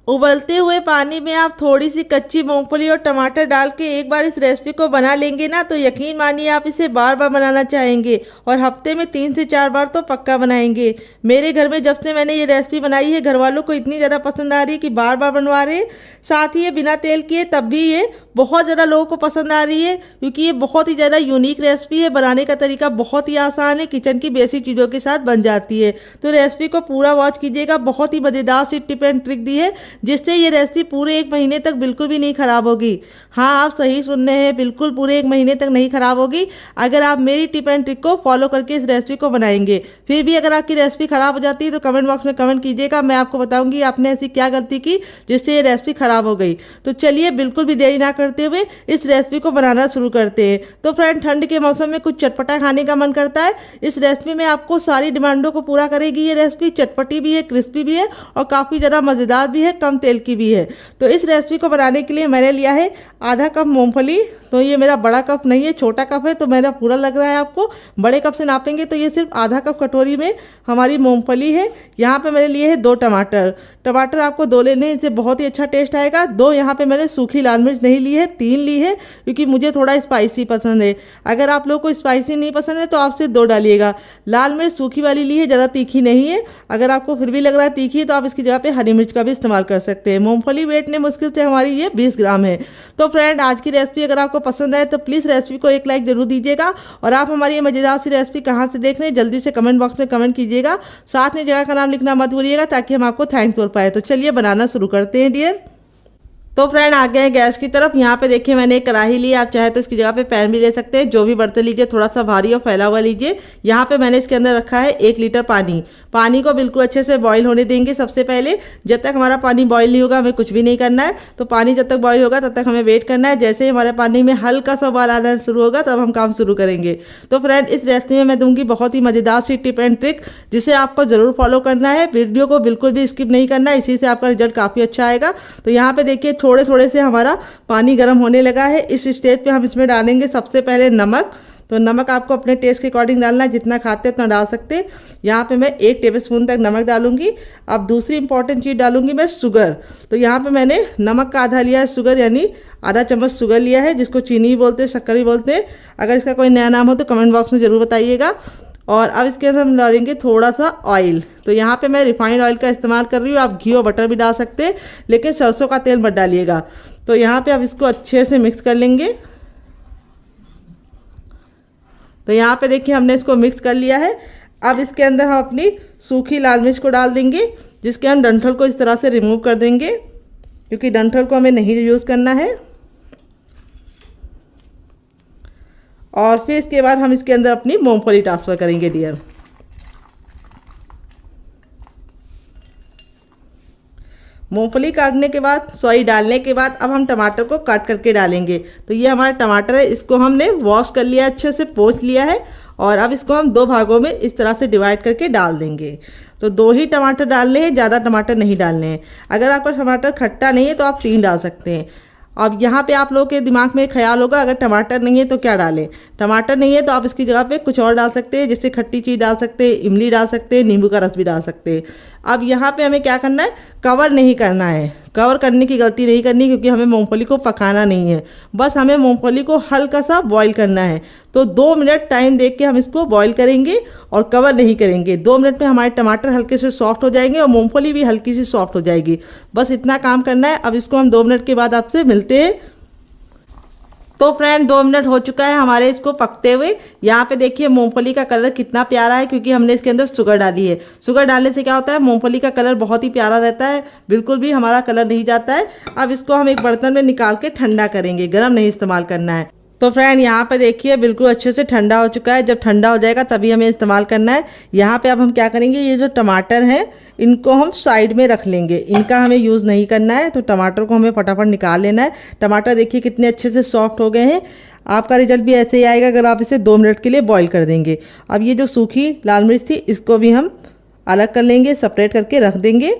उबलते हुए पानी में आप थोड़ी सी कच्ची मूंगफली और टमाटर डाल के एक बार इस रेसिपी को बना लेंगे ना, तो यकीन मानिए आप इसे बार बार बनाना चाहेंगे और हफ्ते में 3 से 4 बार तो पक्का बनाएंगे। मेरे घर में जब से मैंने ये रेसिपी बनाई है, घर वालों को इतनी ज़्यादा पसंद आ रही है कि बार बार बनवा रहे हैं। साथ ही ये बिना तेल किए तब भी ये बहुत ज़्यादा लोगों को पसंद आ रही है, क्योंकि ये बहुत ही ज़्यादा यूनिक रेसिपी है। बनाने का तरीका बहुत ही आसान है, किचन की बेसिक चीज़ों के साथ बन जाती है। तो रेसिपी को पूरा वॉच कीजिएगा, बहुत ही मज़ेदार सी टिप एंड ट्रिक दी है जिससे ये रेसिपी पूरे 1 महीने तक बिल्कुल भी नहीं ख़राब होगी। हाँ, आप सही सुन रहे हैं, बिल्कुल पूरे 1 महीने तक नहीं ख़राब होगी अगर आप मेरी टिप एंड ट्रिक को फॉलो करके इस रेसिपी को बनाएंगे। फिर भी अगर आपकी रेसिपी ख़राब हो जाती है तो कमेंट बॉक्स में कमेंट कीजिएगा, मैं आपको बताऊंगी आपने ऐसी क्या गलती की जिससे ये रेसिपी ख़राब हो गई। तो चलिए बिल्कुल भी देरी ना करते हुए इस रेसिपी को बनाना शुरू करते हैं। तो फ्रेंड, ठंड के मौसम में कुछ चटपटा खाने का मन करता है। इस रेसिपी में आपको सारी डिमांडों को पूरा करेगी। ये रेसिपी चटपटी भी है, क्रिस्पी भी है और काफ़ी ज़्यादा मज़ेदार भी है, कम तेल की भी है। तो इस रेसिपी को बनाने के लिए मैंने लिया है आधा कप मूंगफली। तो ये मेरा बड़ा कप नहीं है, छोटा कप है, तो मेरा पूरा लग रहा है आपको। बड़े कप से नापेंगे तो ये सिर्फ आधा कप कटोरी में हमारी मूंगफली है। यहाँ पे मैंने लिए है 2 टमाटर। टमाटर आपको 2 लेने हैं, इससे बहुत ही अच्छा टेस्ट आएगा। 2 यहाँ पे मैंने सूखी लाल मिर्च नहीं ली है, 3 ली है, क्योंकि मुझे थोड़ा स्पाइसी पसंद है। अगर आप लोग को स्पाइसी नहीं पसंद है तो आप सिर्फ 2 डालिएगा। लाल मिर्च सूखी वाली ली है, ज़्यादा तीखी नहीं है। अगर आपको फिर भी लग रहा है तीखी है तो आप इसकी जगह पे हरी मिर्च का भी इस्तेमाल कर सकते हैं। मूंगफली वेट ने मुश्किल से हमारी ये 20 ग्राम है। तो फ्रेंड, आज की रेसिपी अगर आपको पसंद आए तो प्लीज़ रेसिपी को एक लाइक जरूर दीजिएगा। और आप हमारी ये मजेदार सी रेसिपी कहाँ से देख रहे हैं जल्दी से कमेंट बॉक्स में कमेंट कीजिएगा। साथ में जगह का नाम लिखना मत भूलिएगा ताकि हम आपको थैंक बोल पाए। तो चलिए बनाना शुरू करते हैं डियर। तो फ्रेंड, आ गए हैं गैस की तरफ। यहाँ पे देखिए मैंने एक कढ़ाई ली, आप चाहे तो इसकी जगह पे पैन भी ले सकते हैं। जो भी बर्तन लीजिए थोड़ा सा भारी और फैला हुआ लीजिए। यहाँ पे मैंने इसके अंदर रखा है 1 लीटर पानी। पानी को बिल्कुल अच्छे से बॉईल होने देंगे। सबसे पहले जब तक हमारा पानी बॉईल नहीं होगा हमें कुछ भी नहीं करना है। तो पानी जब तक बॉईल होगा तब तक हमें वेट करना है। जैसे ही हमारे पानी में हल्का सा उबाल आना शुरू होगा तब हम काम शुरू करेंगे। तो फ्रेंड, इस रेसिपी में मैं दूंगी बहुत ही मज़ेदार सी टिप एंड ट्रिक जिसे आपको ज़रूर फॉलो करना है। वीडियो को बिल्कुल भी स्किप नहीं करना है, इसी से आपका रिजल्ट काफ़ी अच्छा आएगा। तो यहाँ पे देखिए थोड़े थोड़े से हमारा पानी गर्म होने लगा है। इस स्टेज पे हम इसमें डालेंगे सबसे पहले नमक। तो नमक आपको अपने टेस्ट के अकॉर्डिंग डालना है, जितना खाते हैं उतना डाल सकते हैं। यहाँ पे मैं 1 टेबलस्पून तक नमक डालूंगी। अब दूसरी इंपॉर्टेंट चीज़ डालूंगी मैं शुगर। तो यहाँ पे मैंने नमक का आधा लिया है शुगर, यानी आधा चम्मच शुगर लिया है, जिसको चीनी भी बोलते हैं, शक्कर भी बोलते हैं। अगर इसका कोई नया नाम हो तो कमेंट बॉक्स में ज़रूर बताइएगा। और अब इसके अंदर हम डालेंगे थोड़ा सा ऑयल। तो यहाँ पे मैं रिफाइंड ऑयल का इस्तेमाल कर रही हूँ, आप घी और बटर भी डाल सकते हैं, लेकिन सरसों का तेल मत डालिएगा। तो यहाँ पे अब इसको अच्छे से मिक्स कर लेंगे। तो यहाँ पे देखिए हमने इसको मिक्स कर लिया है। अब इसके अंदर हम अपनी सूखी लाल मिर्च को डाल देंगे, जिसके हम डंठल को इस तरह से रिमूव कर देंगे, क्योंकि डंठल को हमें नहीं यूज़ करना है। और फिर इसके बाद हम इसके अंदर अपनी मूंगफली ट्रांसफ़र करेंगे डियर। मूंगफली काटने के बाद डालने के बाद अब हम टमाटर को काट करके डालेंगे। तो ये हमारा टमाटर है, इसको हमने वॉश कर लिया, अच्छे से पोंछ लिया है। और अब इसको हम 2 भागों में इस तरह से डिवाइड करके डाल देंगे। तो 2 ही टमाटर डालने हैं, ज़्यादा टमाटर नहीं डालने हैं। अगर आपका टमाटर खट्टा नहीं है तो आप 3 डाल सकते हैं। अब यहाँ पे आप लोगों के दिमाग में ख्याल होगा अगर टमाटर नहीं है तो क्या डालें। टमाटर नहीं है तो आप इसकी जगह पे कुछ और डाल सकते हैं, जैसे खट्टी चीज़ डाल सकते हैं, इमली डाल सकते हैं, नींबू का रस भी डाल सकते हैं। अब यहाँ पे हमें क्या करना है, कवर नहीं करना है। कवर करने की गलती नहीं करनी, क्योंकि हमें मूंगफली को पकाना नहीं है, बस हमें मूंगफली को हल्का सा बॉईल करना है। तो 2 मिनट टाइम देख के हम इसको बॉईल करेंगे और कवर नहीं करेंगे। 2 मिनट में हमारे टमाटर हल्के से सॉफ्ट हो जाएंगे और मूंगफली भी हल्की सी सॉफ्ट हो जाएगी। बस इतना काम करना है। अब इसको हम 2 मिनट के बाद आपसे मिलते हैं। तो फ्रेंड, 2 मिनट हो चुका है हमारे इसको पकते हुए। यहाँ पे देखिए मूंगफली का कलर कितना प्यारा है, क्योंकि हमने इसके अंदर शुगर डाली है। शुगर डालने से क्या होता है, मूंगफली का कलर बहुत ही प्यारा रहता है, बिल्कुल भी हमारा कलर नहीं जाता है। अब इसको हम एक बर्तन में निकाल के ठंडा करेंगे, गर्म नहीं इस्तेमाल करना है। तो फ्रेंड, यहाँ पे देखिए बिल्कुल अच्छे से ठंडा हो चुका है। जब ठंडा हो जाएगा तभी हमें इस्तेमाल करना है। यहाँ पे अब हम क्या करेंगे, ये जो टमाटर हैं इनको हम साइड में रख लेंगे, इनका हमें यूज़ नहीं करना है। तो टमाटर को हमें फटाफट निकाल लेना है। टमाटर देखिए कितने अच्छे से सॉफ्ट हो गए हैं। आपका रिजल्ट भी ऐसे ही आएगा अगर आप इसे 2 मिनट के लिए बॉईल कर देंगे। अब ये जो सूखी लाल मिर्च थी इसको भी हम अलग कर लेंगे, सेपरेट करके रख देंगे।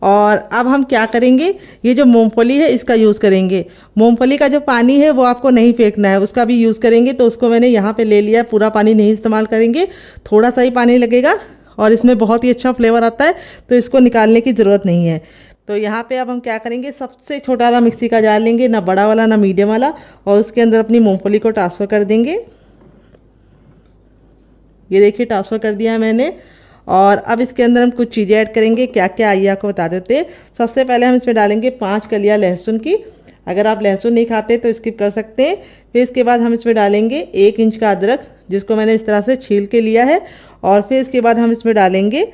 और अब हम क्या करेंगे, ये जो मूंगफली है इसका यूज़ करेंगे। मूंगफली का जो पानी है वो आपको नहीं फेंकना है, उसका भी यूज़ करेंगे। तो उसको मैंने यहाँ पे ले लिया है, पूरा पानी नहीं इस्तेमाल करेंगे, थोड़ा सा ही पानी लगेगा और इसमें बहुत ही अच्छा फ्लेवर आता है। तो इसको निकालने की ज़रूरत नहीं है। तो यहाँ पे अब हम क्या करेंगे, सबसे छोटा वाला मिक्सी का जार लेंगे, ना बड़ा वाला ना मीडियम वाला, और उसके अंदर अपनी मूंगफली को ट्रांसफ़र कर देंगे। ये देखिए ट्रांसफ़र कर दिया है मैंने। और अब इसके अंदर हम कुछ चीज़ें ऐड करेंगे, क्या क्या आइए आपको बता देते हैं। सबसे पहले हम इसमें डालेंगे 5 कलियाँ लहसुन की। अगर आप लहसुन नहीं खाते तो स्किप कर सकते हैं। फिर इसके बाद हम इसमें डालेंगे 1 इंच का अदरक, जिसको मैंने इस तरह से छील के लिया है। और फिर इसके बाद हम इसमें डालेंगे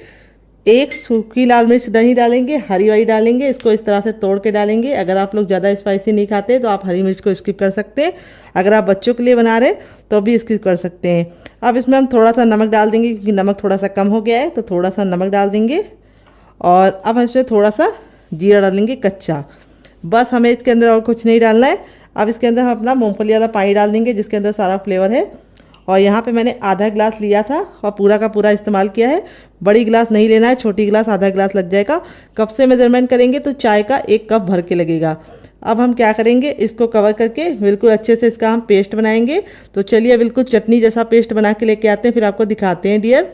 1 सूखी लाल मिर्च नहीं डालेंगे, हरी वाली डालेंगे। इसको इस तरह से तोड़ के डालेंगे। अगर आप लोग ज़्यादा स्पाइसी नहीं खाते तो आप हरी मिर्च को स्किप कर सकते हैं। अगर आप बच्चों के लिए बना रहे तो भी स्किप कर सकते हैं। अब इसमें हम थोड़ा सा नमक डाल देंगे, क्योंकि नमक थोड़ा सा कम हो गया है, तो थोड़ा सा नमक डाल देंगे। और अब हम इसमें थोड़ा सा जीरा डालेंगे कच्चा। बस हमें इसके अंदर और कुछ नहीं डालना है। अब इसके अंदर हम अपना मूँगफली वाला पानी डाल देंगे, जिसके अंदर सारा फ्लेवर है। और यहाँ पे मैंने आधा गिलास लिया था और पूरा का पूरा इस्तेमाल किया है। बड़ी गिलास नहीं लेना है, छोटी गिलास आधा गिलास लग जाएगा। कप से मेजरमेंट करेंगे तो चाय का 1 कप भर के लगेगा। अब हम क्या करेंगे, इसको कवर करके बिल्कुल अच्छे से इसका हम पेस्ट बनाएंगे। तो चलिए बिल्कुल चटनी जैसा पेस्ट बना के लेके आते हैं, फिर आपको दिखाते हैं डियर।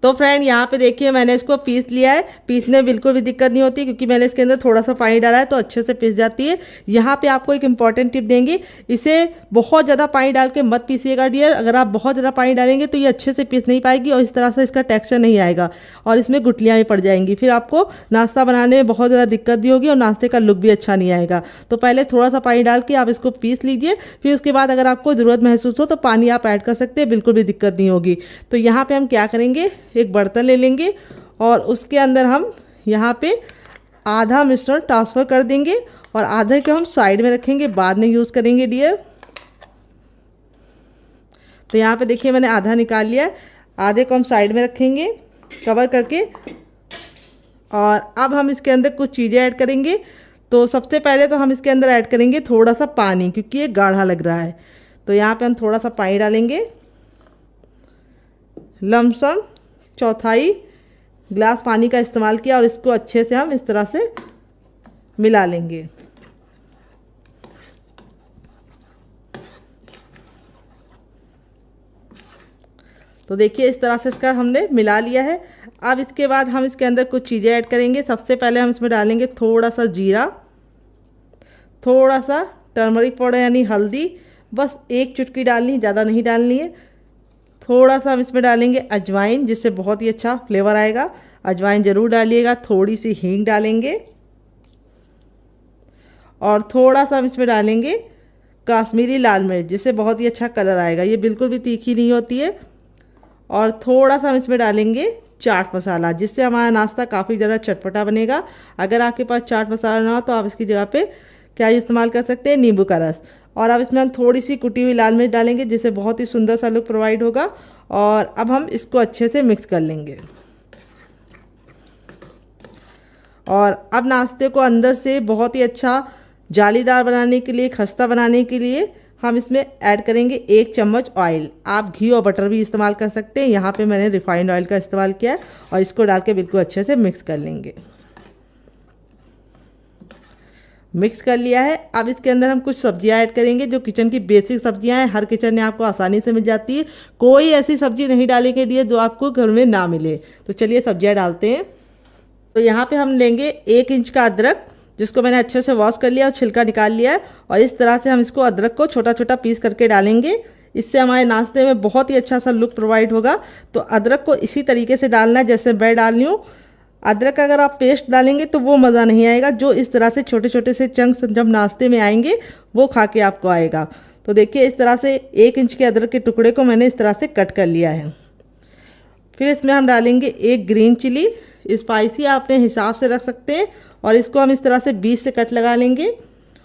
तो फ्रेंड यहाँ पे देखिए मैंने इसको पीस लिया है। पीसने में बिल्कुल भी दिक्कत नहीं होती, क्योंकि मैंने इसके अंदर थोड़ा सा पानी डाला है, तो अच्छे से पीस जाती है। यहाँ पे आपको एक इंपॉर्टेंट टिप देंगे, इसे बहुत ज़्यादा पानी डाल के मत पीसिएगा डियर। अगर आप बहुत ज़्यादा पानी डालेंगे तो ये अच्छे से पीस नहीं पाएगी और इस तरह से इसका टेक्सचर नहीं आएगा और इसमें गुठलियाँ भी पड़ जाएंगी। फिर आपको नाश्ता बनाने में बहुत ज़्यादा दिक्कत भी होगी और नाश्ते का लुक भी अच्छा नहीं आएगा। तो पहले थोड़ा सा पानी डाल के आप इसको पीस लीजिए। फिर उसके बाद अगर आपको ज़रूरत महसूस हो तो पानी आप ऐड कर सकते हैं, बिल्कुल भी दिक्कत नहीं होगी। तो यहाँ पर हम क्या करेंगे, एक बर्तन ले लेंगे और उसके अंदर हम यहाँ पे आधा मिश्रण ट्रांसफ़र कर देंगे और आधे को हम साइड में रखेंगे, बाद में यूज़ करेंगे डियर। तो यहाँ पे देखिए मैंने आधा निकाल लिया है, आधे को हम साइड में रखेंगे कवर करके। और अब हम इसके अंदर कुछ चीज़ें ऐड करेंगे। तो सबसे पहले तो हम इसके अंदर ऐड करेंगे थोड़ा सा पानी, क्योंकि ये गाढ़ा लग रहा है। तो यहाँ पे हम थोड़ा सा पानी डालेंगे, लमसम 1/4 गिलास पानी का इस्तेमाल किया। और इसको अच्छे से हम इस तरह से मिला लेंगे। तो देखिए इस तरह से इसका हमने मिला लिया है। अब इसके बाद हम इसके अंदर कुछ चीज़ें ऐड करेंगे। सबसे पहले हम इसमें डालेंगे थोड़ा सा जीरा, थोड़ा सा टर्मरिक पाउडर यानी हल्दी, बस 1 चुटकी डालनी है, ज़्यादा नहीं डालनी है। थोड़ा सा हम इसमें डालेंगे अजवाइन, जिससे बहुत ही अच्छा फ्लेवर आएगा। अजवाइन ज़रूर डालिएगा। थोड़ी सी हींग डालेंगे और थोड़ा सा हम इसमें डालेंगे काश्मीरी लाल मिर्च, जिससे बहुत ही अच्छा कलर आएगा। ये बिल्कुल भी तीखी नहीं होती है। और थोड़ा सा हम इसमें डालेंगे चाट मसाला, जिससे हमारा नाश्ता काफ़ी ज़्यादा चटपटा बनेगा। अगर आपके पास चाट मसाला ना हो तो आप इसकी जगह पे क्या इस्तेमाल कर सकते हैं, नींबू का रस। और अब इसमें हम थोड़ी सी कुटी हुई लाल मिर्च डालेंगे, जिससे बहुत ही सुंदर सा लुक प्रोवाइड होगा। और अब हम इसको अच्छे से मिक्स कर लेंगे। और अब नाश्ते को अंदर से बहुत ही अच्छा जालीदार बनाने के लिए, खस्ता बनाने के लिए हम इसमें ऐड करेंगे 1 चम्मच ऑयल। आप घी और बटर भी इस्तेमाल कर सकते हैं। यहाँ पे मैंने रिफाइंड ऑयल का इस्तेमाल किया है। और इसको डाल के बिल्कुल अच्छे से मिक्स कर लेंगे। मिक्स कर लिया है। अब इसके अंदर हम कुछ सब्जियां ऐड करेंगे, जो किचन की बेसिक सब्जियां हैं। हर किचन में आपको आसानी से मिल जाती है। कोई ऐसी सब्जी नहीं डालेंगे डियर जो आपको घर में ना मिले। तो चलिए सब्जियां डालते हैं। तो यहाँ पे हम लेंगे 1 इंच का अदरक, जिसको मैंने अच्छे से वॉश कर लिया और छिलका निकाल लिया है। और इस तरह से हम इसको अदरक को छोटा छोटा पीस करके डालेंगे। इससे हमारे नाश्ते में बहुत ही अच्छा सा लुक प्रोवाइड होगा। तो अदरक को इसी तरीके से डालना है जैसे मैं डाल रही हूँ। अदरक अगर आप पेस्ट डालेंगे तो वो मज़ा नहीं आएगा, जो इस तरह से छोटे छोटे से चंक्स जब नाश्ते में आएंगे वो खा के आपको आएगा। तो देखिए इस तरह से 1 इंच के अदरक के टुकड़े को मैंने इस तरह से कट कर लिया है। फिर इसमें हम डालेंगे 1 ग्रीन चिली। स्पाइसी आप अपने हिसाब से रख सकते हैं। और इसको हम इस तरह से बीच से कट लगा लेंगे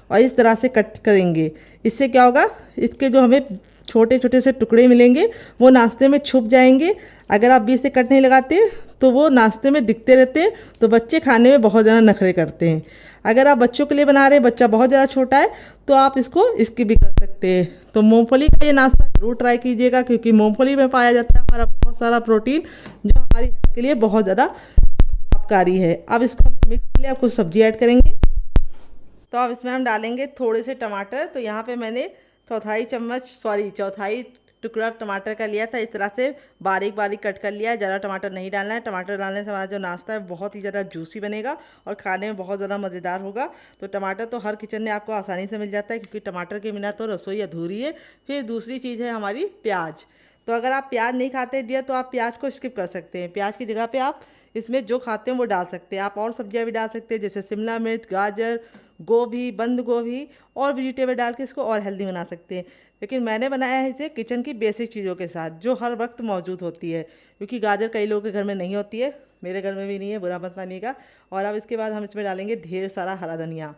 और इस तरह से कट करेंगे। इससे क्या होगा, इसके जो हमें छोटे छोटे से टुकड़े मिलेंगे वो नाश्ते में छुप जाएंगे। अगर आप बीच से कट नहीं लगाते तो वो नाश्ते में दिखते रहते हैं, तो बच्चे खाने में बहुत ज़्यादा नखरे करते हैं। अगर आप बच्चों के लिए बना रहे हैं, बच्चा बहुत ज़्यादा छोटा है, तो आप इसको स्किप भी कर सकते हैं। तो मूंगफली का ये नाश्ता ज़रूर ट्राई कीजिएगा, क्योंकि मूंगफली में पाया जाता है हमारा बहुत सारा प्रोटीन, जो हमारी हेल्थ के लिए बहुत ज़्यादा लाभकारी है। अब इसको हमने मिक्स कर लिया, कुछ सब्जी ऐड करेंगे। तो अब इसमें हम डालेंगे थोड़े से टमाटर। तो यहाँ पे मैंने चौथाई टुकड़ा टमाटर का लिया था, इस तरह से बारीक बारीक कट कर लिया है। ज़्यादा टमाटर नहीं डालना है, टमाटर डालने से हमारा जो नाश्ता है बहुत ही ज़्यादा जूसी बनेगा और खाने में बहुत ज़्यादा मज़ेदार होगा। तो टमाटर तो हर किचन में आपको आसानी से मिल जाता है, क्योंकि टमाटर के बिना तो रसोई अधूरी है। फिर दूसरी चीज़ है हमारी प्याज। तो अगर आप प्याज नहीं खाते डियर तो आप प्याज को स्किप कर सकते हैं। प्याज की जगह पे आप इसमें जो खाते हैं वो डाल सकते हैं। आप और सब्जियां भी डाल सकते हैं, जैसे शिमला मिर्च, गाजर, गोभी, बंद गोभी और वेजिटेबल डाल के इसको और हेल्दी बना सकते हैं। लेकिन मैंने बनाया है इसे किचन की बेसिक चीज़ों के साथ, जो हर वक्त मौजूद होती है, क्योंकि गाजर कई लोगों के घर में नहीं होती है, मेरे घर में भी नहीं है, बुरा मत मानिएगा। और अब इसके बाद हम इसमें डालेंगे ढेर सारा हरा धनिया।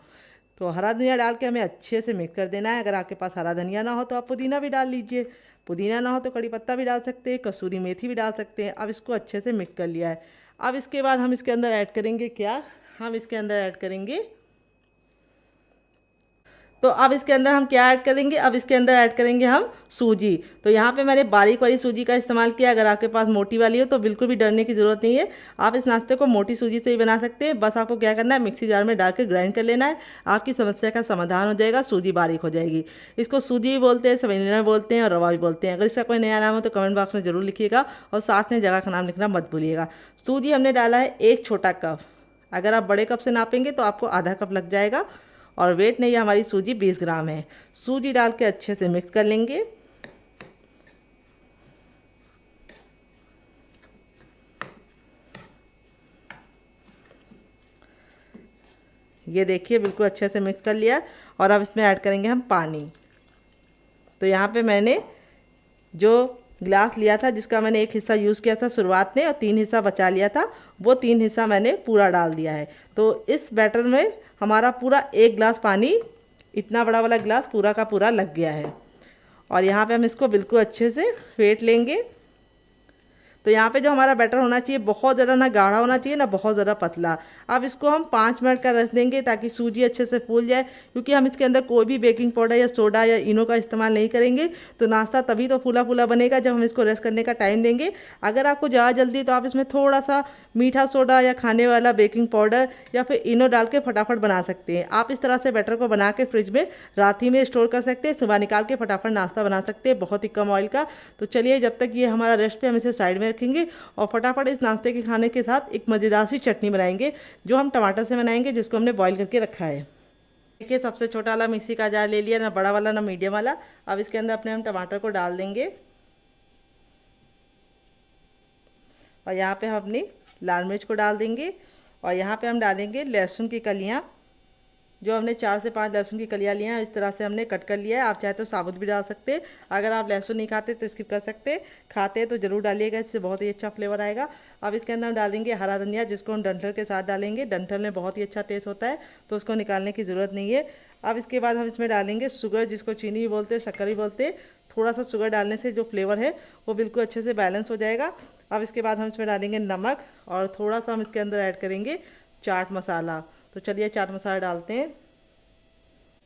तो हरा धनिया डाल के हमें अच्छे से मिक्स कर देना है। अगर आपके पास हरा धनिया ना हो तो आप पुदीना भी डाल लीजिए, पुदीना ना हो तो कड़ी पत्ता भी डाल सकते हैं, कसूरी मेथी भी डाल सकते हैं। अब इसको अच्छे से मिक्स कर लिया है। अब इसके बाद हम इसके अंदर ऐड करेंगे क्या, हम इसके अंदर ऐड करेंगे, तो अब इसके अंदर हम क्या ऐड करेंगे, अब इसके अंदर ऐड करेंगे हम सूजी। तो यहाँ पे मैंने बारीक वाली सूजी का इस्तेमाल किया। अगर आपके पास मोटी वाली हो तो बिल्कुल भी डरने की ज़रूरत नहीं है, आप इस नाश्ते को मोटी सूजी से ही बना सकते हैं। बस आपको क्या करना है, मिक्सी जार में डाल के ग्राइंड कर लेना है, आपकी समस्या का समाधान हो जाएगा, सूजी बारीक हो जाएगी। इसको सूजी भी बोलते हैं, सेवैना भी बोलते हैं और रवा भी बोलते हैं। अगर इसका कोई नया नाम हो तो कमेंट बॉक्स में ज़रूर लिखिएगा और साथ में जगह का नाम लिखना मत भूलिएगा। सूजी हमने डाला है 1 छोटा कप। अगर आप बड़े कप से नापेंगे तो आपको आधा कप लग जाएगा। और वेट नहीं है, हमारी सूजी 20 ग्राम है। सूजी डाल के अच्छे से मिक्स कर लेंगे। ये देखिए बिल्कुल अच्छे से मिक्स कर लिया। और अब इसमें ऐड करेंगे हम पानी। तो यहाँ पे मैंने जो गिलास लिया था, जिसका मैंने 1 हिस्सा यूज़ किया था शुरुआत में और 3 हिस्सा बचा लिया था, वो 3 हिस्सा मैंने पूरा डाल दिया है। तो इस बैटर में हमारा पूरा 1 गिलास पानी, इतना बड़ा वाला गिलास पूरा का पूरा लग गया है। और यहाँ पे हम इसको बिल्कुल अच्छे से फेंट लेंगे। तो यहाँ पे जो हमारा बैटर होना चाहिए, बहुत ज़्यादा ना गाढ़ा होना चाहिए ना बहुत ज़्यादा पतला। अब इसको हम 5 मिनट का रख देंगे ताकि सूजी अच्छे से फूल जाए, क्योंकि हम इसके अंदर कोई भी बेकिंग पाउडर या सोडा या इनो का इस्तेमाल नहीं करेंगे। तो नाश्ता तभी तो फूला फूला बनेगा जब हम इसको रेस्ट करने का टाइम देंगे। अगर आपको ज़्यादा जल्दी तो आप इसमें थोड़ा सा मीठा सोडा या खाने वाला बेकिंग पाउडर या फिर इनो डाल के फटाफट बना सकते हैं। आप इस तरह से बैटर को बना के फ्रिज में रात ही में स्टोर कर सकते हैं, सुबह निकाल के फटाफट नाश्ता बना सकते हैं, बहुत ही कम ऑयल का। तो चलिए, जब तक ये हमारा रेस्ट पे हम इसे साइड में रखेंगे और फटाफट इस नाश्ते के खाने के साथ एक मज़ेदार सी चटनी बनाएंगे, जो हम टमाटर से बनाएंगे, जिसको हमने बॉईल करके रखा है। देखिए, सबसे छोटा वाला मिक्सी का जार ले लिया, ना बड़ा वाला ना मीडियम वाला। अब इसके अंदर अपने हम टमाटर को डाल देंगे और यहाँ पे हम अपनी लाल मिर्च को डाल देंगे और यहाँ पे हम डालेंगे लहसुन की कलियाँ, जो हमने 4 से 5 लहसुन की कलियाँ ली हैं, इस तरह से हमने कट कर लिया है। आप चाहे तो साबुत भी डाल सकते हैं। अगर आप लहसुन नहीं खाते तो स्किप कर सकते हैं, खाते हैं तो ज़रूर डालिएगा, इससे बहुत ही अच्छा फ्लेवर आएगा। अब इसके अंदर हम डालेंगे हरा धनिया, जिसको हम डंठल के साथ डालेंगे। डंठल में बहुत ही अच्छा टेस्ट होता है, तो उसको निकालने की ज़रूरत नहीं है। अब इसके बाद हम इसमें डालेंगे शुगर, जिसको चीनी भी बोलते हैं, शक्कर भी बोलते हैं। थोड़ा सा शुगर डालने से जो फ्लेवर है वो बिल्कुल अच्छे से बैलेंस हो जाएगा। अब इसके बाद हम इसमें डालेंगे नमक और थोड़ा सा हम इसके अंदर ऐड करेंगे चाट मसाला। तो चलिए चाट मसाला डालते हैं।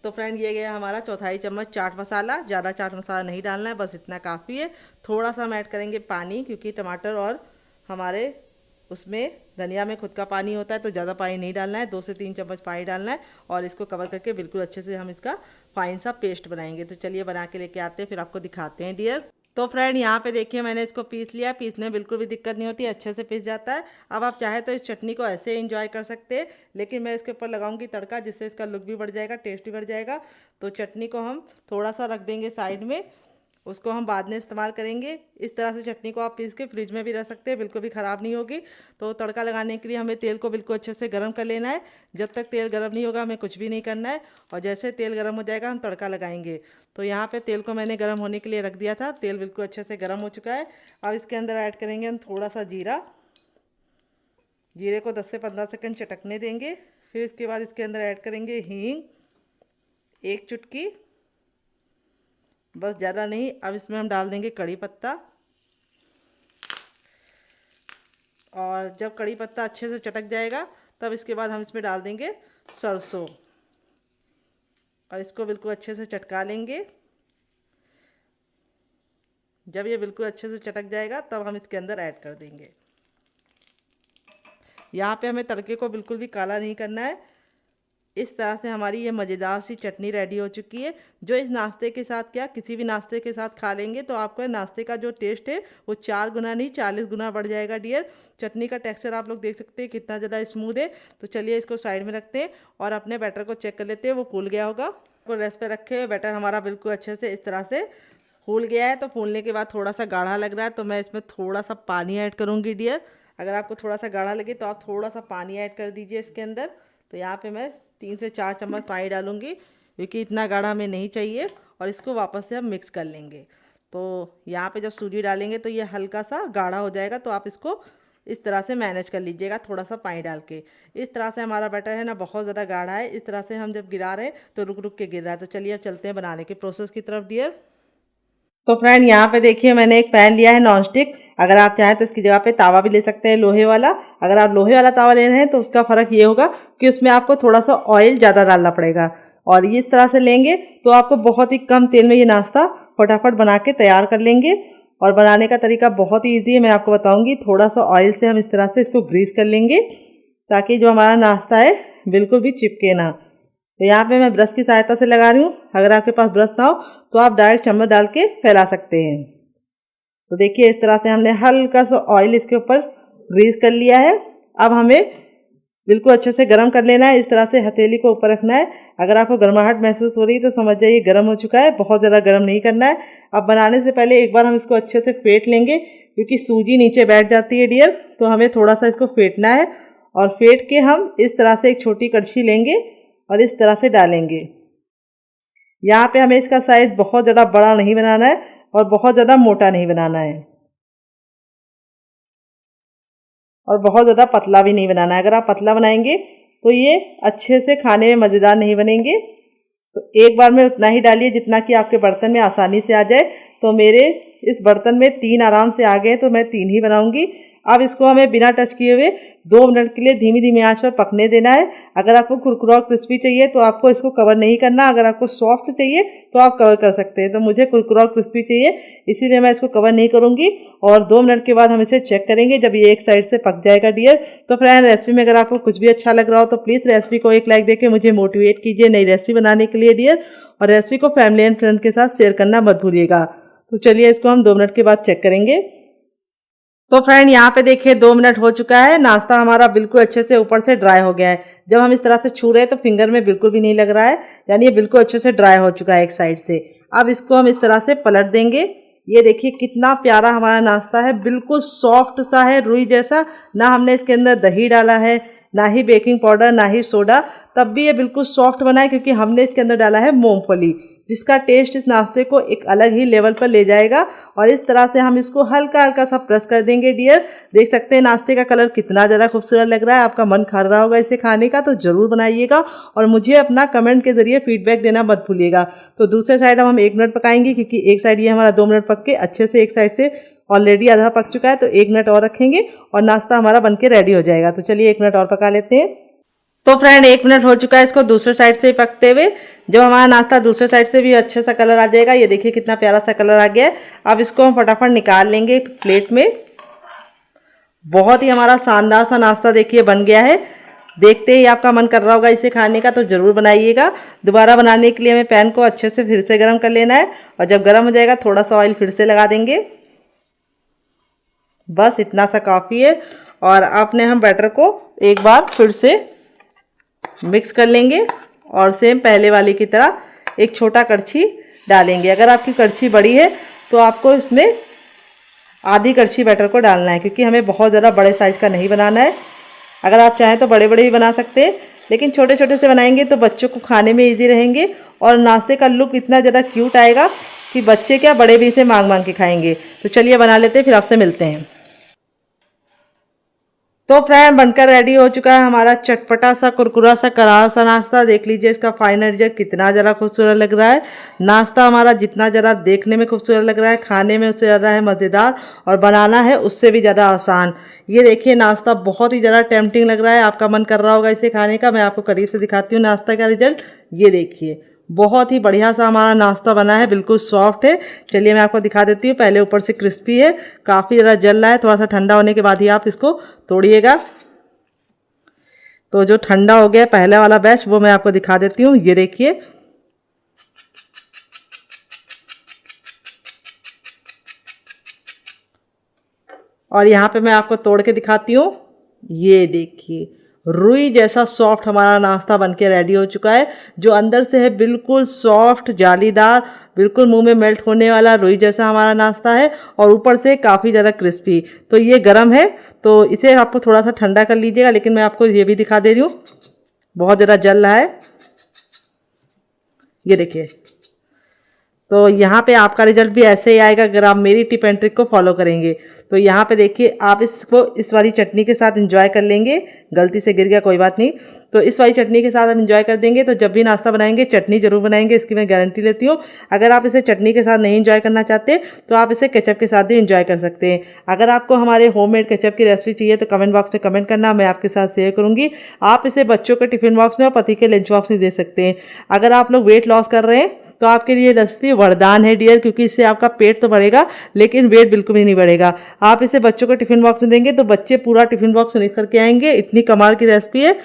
तो फ्रेंड, ये गया हमारा 1/4 चम्मच चाट मसाला। ज़्यादा चाट मसाला नहीं डालना है, बस इतना काफ़ी है। थोड़ा सा हम ऐड करेंगे पानी, क्योंकि टमाटर और हमारे उसमें धनिया में खुद का पानी होता है, तो ज़्यादा पानी नहीं डालना है। 2 से 3 चम्मच पानी डालना है और इसको कवर करके बिल्कुल अच्छे से हम इसका फाइन सा पेस्ट बनाएंगे। तो चलिए बना के लेके आते हैं, फिर आपको दिखाते हैं डियर। तो फ्रेंड, यहाँ पे देखिए मैंने इसको पीस लिया। पीसने में बिल्कुल भी दिक्कत नहीं होती, अच्छे से पीस जाता है। अब आप चाहे तो इस चटनी को ऐसे एंजॉय कर सकते हैं, लेकिन मैं इसके ऊपर लगाऊंगी तड़का, जिससे इसका लुक भी बढ़ जाएगा, टेस्ट भी बढ़ जाएगा। तो चटनी को हम थोड़ा सा रख देंगे साइड में, उसको हम बाद में इस्तेमाल करेंगे। इस तरह से चटनी को आप पीस के फ्रिज में भी रख सकते हैं, बिल्कुल भी ख़राब नहीं होगी। तो तड़का लगाने के लिए हमें तेल को बिल्कुल अच्छे से गर्म कर लेना है। जब तक तेल गर्म नहीं होगा हमें कुछ भी नहीं करना है, और जैसे तेल गर्म हो जाएगा हम तड़का लगाएंगे। तो यहाँ पे तेल को मैंने गर्म होने के लिए रख दिया था। तेल बिल्कुल अच्छे से गर्म हो चुका है। अब इसके अंदर ऐड करेंगे हम थोड़ा सा जीरा। जीरे को 10 से 15 सेकंड चटकने देंगे। फिर इसके बाद इसके अंदर ऐड करेंगे हींग, 1 चुटकी, बस, ज़्यादा नहीं। अब इसमें हम डाल देंगे कड़ी पत्ता, और जब कड़ी पत्ता अच्छे से चटक जाएगा तब इसके बाद हम इसमें डाल देंगे सरसों, और इसको बिल्कुल अच्छे से चटका लेंगे। जब ये बिल्कुल अच्छे से चटक जाएगा तब हम इसके अंदर ऐड कर देंगे। यहाँ पे हमें तड़के को बिल्कुल भी काला नहीं करना है, इस तरह से हमारी ये मज़ेदार सी चटनी रेडी हो चुकी है, जो इस नाश्ते के साथ क्या किसी भी नाश्ते के साथ खा लेंगे तो आपका नाश्ते का जो टेस्ट है वो 4 गुना नहीं 40 गुना बढ़ जाएगा डियर। चटनी का टेक्सचर आप लोग देख सकते हैं कितना ज़्यादा स्मूथ है। तो चलिए इसको साइड में रखते हैं और अपने बैटर को चेक कर लेते हैं वो फूल गया होगा। तो रेस्ट पे रखे हुए बैटर हमारा बिल्कुल अच्छे से इस तरह से फूल गया है। तो फूलने के बाद थोड़ा सा गाढ़ा लग रहा है तो मैं इसमें थोड़ा सा पानी ऐड करूँगी डियर। अगर आपको थोड़ा सा गाढ़ा लगे तो आप थोड़ा सा पानी ऐड कर दीजिए इसके अंदर। तो यहाँ पे मैं 3 से 4 चम्मच पानी डालूंगी क्योंकि इतना गाढ़ा हमें नहीं चाहिए। और इसको वापस से हम मिक्स कर लेंगे। तो यहाँ पे जब सूजी डालेंगे तो ये हल्का सा गाढ़ा हो जाएगा, तो आप इसको इस तरह से मैनेज कर लीजिएगा थोड़ा सा पानी डाल के। इस तरह से हमारा बैटर है ना बहुत ज़्यादा गाढ़ा है, इस तरह से हम जब गिरा रहे हैं तो रुक रुक के गिर रहा है। तो चलिए अब चलते हैं बनाने के प्रोसेस की तरफ डियर। तो फ्रेंड यहाँ पे देखिए मैंने एक पैन लिया है नॉन स्टिक। अगर आप चाहें तो इसकी जगह पे तावा भी ले सकते हैं लोहे वाला। अगर आप लोहे वाला तावा ले रहे हैं तो उसका फ़र्क ये होगा कि उसमें आपको थोड़ा सा ऑयल ज़्यादा डालना पड़ेगा। और ये इस तरह से लेंगे तो आपको बहुत ही कम तेल में ये नाश्ता फटाफट बना के तैयार कर लेंगे। और बनाने का तरीका बहुत ही ईजी है, मैं आपको बताऊँगी। थोड़ा सा ऑयल से हम इस तरह से इसको ग्रीस कर लेंगे ताकि जो हमारा नाश्ता है बिल्कुल भी चिपके ना। तो यहाँ पे मैं ब्रश की सहायता से लगा रही हूँ। अगर आपके पास ब्रश ना हो तो आप डायरेक्ट चम्मच डाल के फैला सकते हैं। तो देखिए इस तरह से हमने हल्का सा ऑयल इसके ऊपर ग्रीस कर लिया है। अब हमें बिल्कुल अच्छे से गर्म कर लेना है। इस तरह से हथेली को ऊपर रखना है। अगर आपको गर्माहट महसूस हो रही है तो समझ जाइए गर्म हो चुका है, बहुत ज़्यादा गर्म नहीं करना है। अब बनाने से पहले एक बार हम इसको अच्छे से फेंट लेंगे क्योंकि सूजी नीचे बैठ जाती है डियर। तो हमें थोड़ा सा इसको फेंटना है और फेंट के हम इस तरह से एक छोटी कड़छी लेंगे और इस तरह से डालेंगे। यहाँ पे हमें इसका साइज़ बहुत ज़्यादा बड़ा नहीं बनाना है और बहुत ज़्यादा मोटा नहीं बनाना है और बहुत ज़्यादा पतला भी नहीं बनाना है। अगर आप पतला बनाएंगे तो ये अच्छे से खाने में मज़ेदार नहीं बनेंगे। तो एक बार में उतना ही डालिए जितना कि आपके बर्तन में आसानी से आ जाए। तो मेरे इस बर्तन में 3 आराम से आ गए तो मैं 3 ही बनाऊंगी। अब इसको हमें बिना टच किए हुए 2 मिनट के लिए धीमी धीमी आंच पर पकने देना है। अगर आपको कुरकुरा और क्रिस्पी चाहिए तो आपको इसको कवर नहीं करना। अगर आपको सॉफ्ट चाहिए तो आप कवर कर सकते हैं। तो मुझे कुरकुरा और क्रिस्पी चाहिए इसीलिए मैं इसको कवर नहीं करूंगी। और 2 मिनट के बाद हम इसे चेक करेंगे जब ये एक साइड से पक जाएगा डियर। तो फ्रेंड रेसिपी में अगर आपको कुछ भी अच्छा लग रहा हो तो प्लीज़ रेसिपी को एक लाइक देके मुझे मोटिवेट कीजिए नई रेसिपी बनाने के लिए डियर। और रेसिपी को फैमिली एंड फ्रेंड के साथ शेयर करना मत भूलिएगा। तो चलिए इसको हम 2 मिनट के बाद चेक करेंगे। तो फ्रेंड यहाँ पे देखिए 2 मिनट हो चुका है। नाश्ता हमारा बिल्कुल अच्छे से ऊपर से ड्राई हो गया है। जब हम इस तरह से छू रहे हैं तो फिंगर में बिल्कुल भी नहीं लग रहा है, यानी ये बिल्कुल अच्छे से ड्राई हो चुका है एक साइड से। अब इसको हम इस तरह से पलट देंगे। ये देखिए कितना प्यारा हमारा नाश्ता है, बिल्कुल सॉफ्ट सा है रुई जैसा। ना हमने इसके अंदर दही डाला है, ना ही बेकिंग पाउडर, ना ही सोडा, तब भी ये बिल्कुल सॉफ्ट बना है क्योंकि हमने इसके अंदर डाला है मूंगफली, जिसका टेस्ट इस नाश्ते को एक अलग ही लेवल पर ले जाएगा। और इस तरह से हम इसको हल्का हल्का सा प्रेस कर देंगे डियर। देख सकते हैं नाश्ते का कलर कितना ज़्यादा खूबसूरत लग रहा है। आपका मन कर रहा होगा इसे खाने का, तो ज़रूर बनाइएगा और मुझे अपना कमेंट के ज़रिए फीडबैक देना मत भूलिएगा। तो दूसरे साइड अब हम 1 मिनट पकाएंगे क्योंकि एक साइड ये हमारा 2 मिनट पक के अच्छे से एक साइड से ऑलरेडी आधा पक चुका है। तो 1 मिनट और रखेंगे और नाश्ता हमारा बनके रेडी हो जाएगा। तो चलिए 1 मिनट और पका लेते हैं। तो फ्रेंड 1 मिनट हो चुका है इसको दूसरे साइड से पकते हुए। जब हमारा नाश्ता दूसरे साइड से भी अच्छे सा कलर आ जाएगा, ये देखिए कितना प्यारा सा कलर आ गया है। अब इसको हम फटाफट निकाल लेंगे प्लेट में। बहुत ही हमारा शानदार सा नाश्ता देखिए बन गया है। देखते ही आपका मन कर रहा होगा इसे खाने का, तो ज़रूर बनाइएगा। दोबारा बनाने के लिए हमें पैन को अच्छे से फिर से गर्म कर लेना है और जब गर्म हो जाएगा थोड़ा सा ऑयल फिर से लगा देंगे। बस इतना सा काफ़ी है। और आपने हम बैटर को एक बार फिर से मिक्स कर लेंगे और सेम पहले वाली की तरह एक छोटा कड़छी डालेंगे। अगर आपकी कड़छी बड़ी है तो आपको इसमें आधी कड़छी बैटर को डालना है क्योंकि हमें बहुत ज़्यादा बड़े साइज़ का नहीं बनाना है। अगर आप चाहें तो बड़े बड़े भी बना सकते हैं, लेकिन छोटे छोटे से बनाएंगे तो बच्चों को खाने में ईजी रहेंगे और नाश्ते का लुक इतना ज़्यादा क्यूट आएगा कि बच्चे क्या बड़े भी इसे मांग मांग के खाएंगे। तो चलिए बना लेते हैं, फिर आपसे मिलते हैं। तो फ्रेंड बनकर रेडी हो चुका है हमारा चटपटा सा कुरकुरा सा करारा सा नाश्ता। देख लीजिए इसका फाइनल रिजल्ट कितना ज़रा खूबसूरत लग रहा है। नाश्ता हमारा जितना ज़रा देखने में खूबसूरत लग रहा है, खाने में उससे ज़्यादा है मज़ेदार और बनाना है उससे भी ज़्यादा आसान। ये देखिए नाश्ता बहुत ही ज़्यादा टेम्पटिंग लग रहा है, आपका मन कर रहा होगा इसे खाने का। मैं आपको करीब से दिखाती हूँ नाश्ता का रिजल्ट। ये देखिए बहुत ही बढ़िया सा हमारा नाश्ता बना है, बिल्कुल सॉफ्ट है। चलिए मैं आपको दिखा देती हूँ। पहले ऊपर से क्रिस्पी है, काफ़ी ज़रा जल रहा है। थोड़ा सा ठंडा होने के बाद ही आप इसको तोड़िएगा। तो जो ठंडा हो गया पहले वाला बैच वो मैं आपको दिखा देती हूँ। ये देखिए, और यहाँ पे मैं आपको तोड़ के दिखाती हूँ। ये देखिए, रुई जैसा सॉफ्ट हमारा नाश्ता बनके रेडी हो चुका है। जो अंदर से है बिल्कुल सॉफ्ट जालीदार, बिल्कुल मुंह में मेल्ट होने वाला रुई जैसा हमारा नाश्ता है, और ऊपर से काफ़ी ज़्यादा क्रिस्पी। तो ये गर्म है, तो इसे आपको थोड़ा सा ठंडा कर लीजिएगा। लेकिन मैं आपको ये भी दिखा दे रही हूँ, बहुत ज़्यादा जल रहा है। ये देखिए, तो यहाँ पे आपका रिजल्ट भी ऐसे ही आएगा अगर आप मेरी टिप एंड ट्रिक को फॉलो करेंगे। तो यहाँ पे देखिए, आप इसको इस वाली चटनी के साथ एंजॉय कर लेंगे। गलती से गिर गया, कोई बात नहीं। तो इस वाली चटनी के साथ आप एंजॉय कर देंगे। तो जब भी नाश्ता बनाएंगे चटनी जरूर बनाएंगे, इसकी मैं गारंटी लेती हूँ। अगर आप इसे चटनी के साथ नहीं एंजॉय करना चाहते तो आप इसे केचप के साथ भी एंजॉय कर सकते हैं। अगर आपको हमारे होममेड केचप की रेसिपी चाहिए तो कमेंट बॉक्स में कमेंट करना, मैं आपके साथ शेयर करूँगी। आप इसे बच्चों के टिफिन बॉक्स में और पति के लंच बॉक्स में दे सकते हैं। अगर आप लोग वेट लॉस कर रहे हैं तो आपके लिए रेसिपी वरदान है डियर, क्योंकि इससे आपका पेट तो बढ़ेगा लेकिन वेट बिल्कुल भी नहीं बढ़ेगा। आप इसे बच्चों को टिफिन बॉक्स में देंगे तो बच्चे पूरा टिफिन बॉक्स फिनिश करके आएंगे। इतनी कमाल की रेसिपी है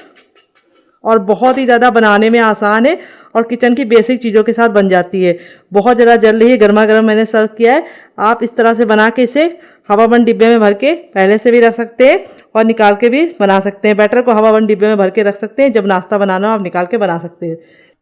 और बहुत ही ज़्यादा बनाने में आसान है और किचन की बेसिक चीज़ों के साथ बन जाती है। बहुत ज़्यादा जल रही है, गर्मा गर्म मैंने सर्व किया है। आप इस तरह से बना के इसे हवाबंद डिब्बे में भर के पहले से भी रख सकते हैं और निकाल के भी बना सकते हैं। बैटर को हवाबंद डिब्बे में भर के रख सकते हैं, जब नाश्ता बनाना हो आप निकाल के बना सकते हैं।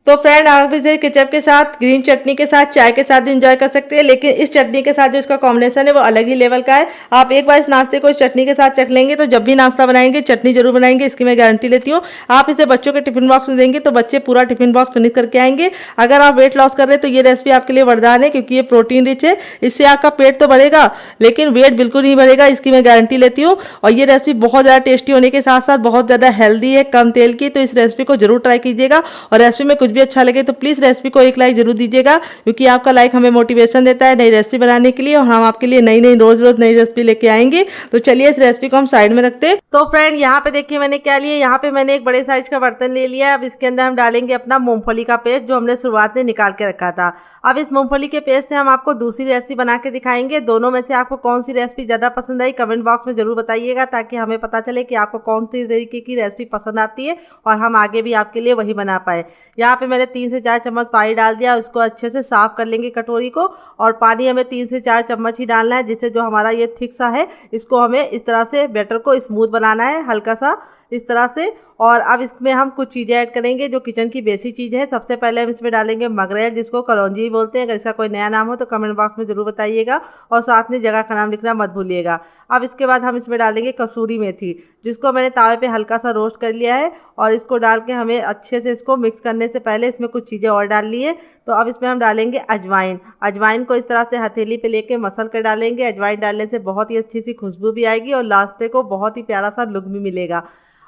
तो फ्रेंड, आप इसे केचप के साथ, ग्रीन चटनी के साथ, चाय के साथ भी एंजॉय कर सकते हैं। लेकिन इस चटनी के साथ जो इसका कॉम्बिनेशन है वो अलग ही लेवल का है। आप एक बार इस नाश्ते को इस चटनी के साथ चख लेंगे तो जब भी नाश्ता बनाएंगे चटनी जरूर बनाएंगे, इसकी मैं गारंटी लेती हूँ। आप इसे बच्चों के टिफिन बॉक्स में देंगे तो बच्चे पूरा टिफिन बॉक्स फिनिश करके आएंगे। अगर आप वेट लॉस कर रहे हैं तो ये रेसिपी आपके लिए वरदान है, क्योंकि ये प्रोटीन रिच है। इससे आपका पेट तो बढ़ेगा लेकिन वेट बिल्कुल नहीं बढ़ेगा, इसकी मैं गारंटी लेती हूँ। और ये रेसिपी बहुत ज़्यादा टेस्टी होने के साथ साथ बहुत ज़्यादा हेल्दी है, कम तेल की। तो इस रेसिपी को जरूर ट्राई कीजिएगा और रेसिपी में कुछ भी अच्छा लगे तो प्लीज़ रेसिपी को एक लाइक जरूर दीजिएगा, क्योंकि आपका लाइक हमें मोटिवेशन देता है नई रेसिपी बनाने के लिए और हम आपके लिए नई नई रोज रोज नई रेसिपी लेके आएंगे। तो चलिए इस रेसिपी को हम साइड में रखते हैं। तो फ्रेंड, यहाँ पे देखिए मैंने क्या लिया। यहाँ पे मैंने एक बड़े साइज का बर्तन ले लिया। अब इसके अंदर हम डालेंगे अपना मूंगफली का पेस्ट, जो हमने शुरुआत में निकाल के रखा था। अब इस मूंगफली के पेस्ट से हम आपको दूसरी रेसिपी बना के दिखाएंगे। दोनों में से आपको कौन सी रेसिपी ज्यादा पसंद आई कमेंट बॉक्स में जरूर बताइएगा, ताकि हमें पता चले कि आपको कौन सी तरीके की रेसिपी पसंद आती है और हम आगे भी आपके लिए वही बना पाए। यहाँ पे मैंने 3 से 4 चम्मच पानी डाल दिया। उसको अच्छे से साफ कर लेंगे कटोरी को, और पानी हमें 3 से 4 चम्मच ही डालना है, जिससे जो हमारा ये थिक सा है इसको हमें इस तरह से बैटर को स्मूथ बनाना है, हल्का सा इस तरह से। और अब इसमें हम कुछ चीज़ें ऐड करेंगे जो किचन की बेसिक चीज़ है। सबसे पहले हम इसमें डालेंगे मगरेल, जिसको कलौंजी बोलते हैं। अगर इसका कोई नया नाम हो तो कमेंट बॉक्स में जरूर बताइएगा, और साथ में जगह का नाम लिखना मत भूलिएगा। अब इसके बाद हम इसमें डालेंगे कसूरी मेथी, जिसको मैंने तावे पे हल्का सा रोस्ट कर लिया है, और इसको डाल के हमें अच्छे से इसको मिक्स करने से पहले इसमें कुछ चीज़ें और डाल ली है। तो अब इसमें हम डालेंगे अजवाइन। अजवाइन को इस तरह से हथेली पे लेके मसल कर डालेंगे। अजवाइन डालने से बहुत ही अच्छी सी खुशबू भी आएगी और लास्ट को बहुत ही प्यारा सा लुक भी मिलेगा।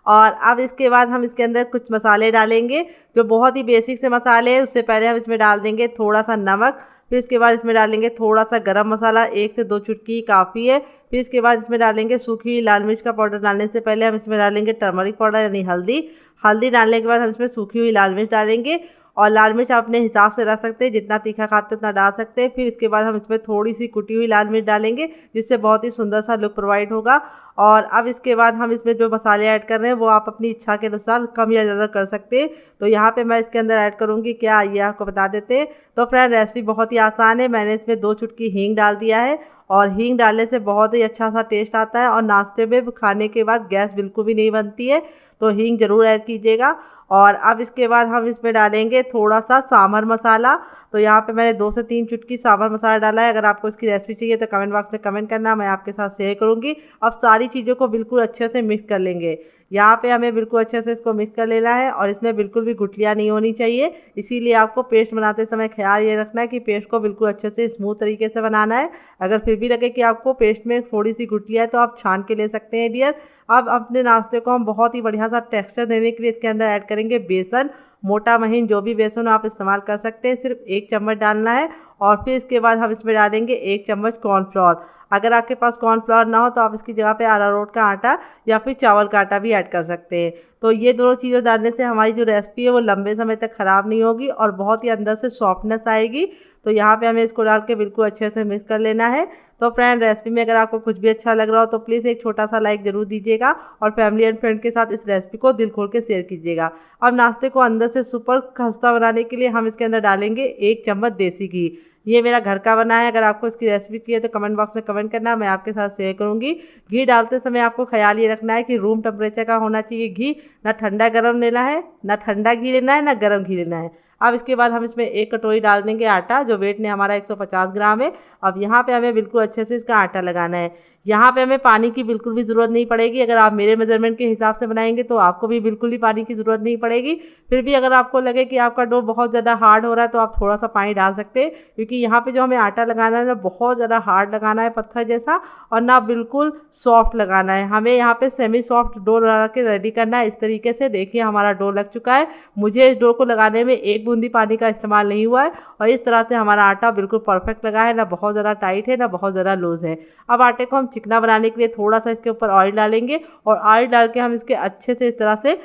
और अब इसके बाद हम इसके अंदर कुछ मसाले डालेंगे जो बहुत ही बेसिक से मसाले हैं। उससे पहले हम इसमें डाल देंगे थोड़ा सा नमक, फिर इसके बाद इसमें डालेंगे थोड़ा सा गरम मसाला, 1 से 2 चुटकी काफ़ी है। फिर इसके बाद इसमें डालेंगे सूखी हुई लाल मिर्च का पाउडर। डालने से पहले हम इसमें डालेंगे टर्मरिक पाउडर यानी हल्दी। हल्दी डालने के बाद हम इसमें सूखी हुई लाल मिर्च डालेंगे, और लाल मिर्च आप अपने हिसाब से रख सकते हैं, जितना तीखा खाते हैं उतना डाल सकते हैं। फिर इसके बाद हम इसमें थोड़ी सी कुटी हुई लाल मिर्च डालेंगे, जिससे बहुत ही सुंदर सा लुक प्रोवाइड होगा। और अब इसके बाद हम इसमें जो मसाले ऐड कर रहे हैं वो आप अपनी इच्छा के अनुसार कम या ज़्यादा कर सकते हैं। तो यहाँ पे मैं इसके अंदर ऐड करूँगी क्या, ये आपको बता देते हैं। तो फ्रेंड, रेसिपी बहुत ही आसान है। मैंने इसमें 2 चुटकी हींग डाल दिया है, और हींग डालने से बहुत ही अच्छा सा टेस्ट आता है, और नाश्ते में खाने के बाद गैस बिल्कुल भी नहीं बनती है। तो हींग ज़रूर ऐड कीजिएगा। और अब इसके बाद हम इसमें डालेंगे थोड़ा सा सांभर मसाला। तो यहाँ पे मैंने 2 से 3 चुटकी सांभर मसाला डाला है। अगर आपको इसकी रेसिपी चाहिए तो कमेंट बॉक्स में कमेंट करना, मैं आपके साथ शेयर करूँगी। अब सारी चीज़ों को बिल्कुल अच्छे से मिक्स कर लेंगे। यहाँ पे हमें बिल्कुल अच्छे से इसको मिक्स कर लेना है, और इसमें बिल्कुल भी गुठलियाँ नहीं होनी चाहिए। इसीलिए आपको पेस्ट बनाते समय ख्याल ये रखना है कि पेस्ट को बिल्कुल अच्छे से स्मूथ तरीके से बनाना है। अगर फिर भी लगे कि आपको पेस्ट में थोड़ी सी गुठलियाँ है तो आप छान के ले सकते हैं डियर। अब अपने नाश्ते को हम बहुत ही बढ़िया सा टेक्सचर देने के लिए इसके अंदर ऐड करेंगे बेसन। मोटा महीन जो भी बेसन आप इस्तेमाल कर सकते हैं, सिर्फ 1 चम्मच डालना है। और फिर इसके बाद हम इसमें डालेंगे 1 चम्मच कॉर्नफ्लोर। अगर आपके पास कॉर्नफ्लोर ना हो तो आप इसकी जगह पे अरारोट का आटा या फिर चावल का आटा भी ऐड कर सकते हैं। तो ये दोनों चीज़ें डालने से हमारी जो रेसिपी है वो लंबे समय तक ख़राब नहीं होगी और बहुत ही अंदर से सॉफ्टनेस आएगी। तो यहाँ पे हमें इसको डाल के बिल्कुल अच्छे से मिक्स कर लेना है। तो फ्रेंड, रेसिपी में अगर आपको कुछ भी अच्छा लग रहा हो तो प्लीज़ एक छोटा सा लाइक ज़रूर दीजिएगा और फैमिली एंड फ्रेंड के साथ इस रेसिपी को दिल खोल के शेयर कीजिएगा। अब नाश्ते को अंदर से सुपर खस्ता बनाने के लिए हम इसके अंदर डालेंगे 1 चम्मच देसी घी। ये मेरा घर का बना है। अगर आपको इसकी रेसिपी चाहिए तो कमेंट बॉक्स में कमेंट करना, मैं आपके साथ शेयर करूंगी। घी डालते समय आपको ख्याल ये रखना है कि रूम टेम्परेचर का होना चाहिए घी। ना ठंडा गरम लेना है, ना ठंडा घी लेना है, ना गरम घी लेना है। अब इसके बाद हम इसमें 1 कटोरी डाल देंगे आटा, जो वेट ने हमारा 150 ग्राम है। अब यहाँ पे हमें बिल्कुल अच्छे से इसका आटा लगाना है। यहाँ पे हमें पानी की बिल्कुल भी ज़रूरत नहीं पड़ेगी। अगर आप मेरे मेजरमेंट के हिसाब से बनाएंगे तो आपको भी बिल्कुल ही पानी की ज़रूरत नहीं पड़ेगी। फिर भी अगर आपको लगे कि आपका डो बहुत ज़्यादा हार्ड हो रहा है तो आप थोड़ा सा पानी डाल सकते हैं, क्योंकि यहाँ पे जो हमें आटा लगाना है ना, बहुत ज़्यादा हार्ड लगाना है पत्थर जैसा, और ना बिल्कुल सॉफ्ट लगाना है। हमें यहाँ पे सेमी सॉफ्ट डो लगा के रेडी करना है। इस तरीके से देखिए हमारा डो लग चुका है। मुझे इस डो को लगाने में 1 बूंदी पानी का इस्तेमाल नहीं हुआ है और इस तरह से हमारा आटा बिल्कुल परफेक्ट लगा है, ना बहुत ज़्यादा टाइट है ना बहुत ज़्यादा लूज है। अब आटे को हम चिकना बनाने के लिए थोड़ा सा इसके ऊपर ऑयल डालेंगे और ऑयल डाल के हम इसके अच्छे से इस तरह से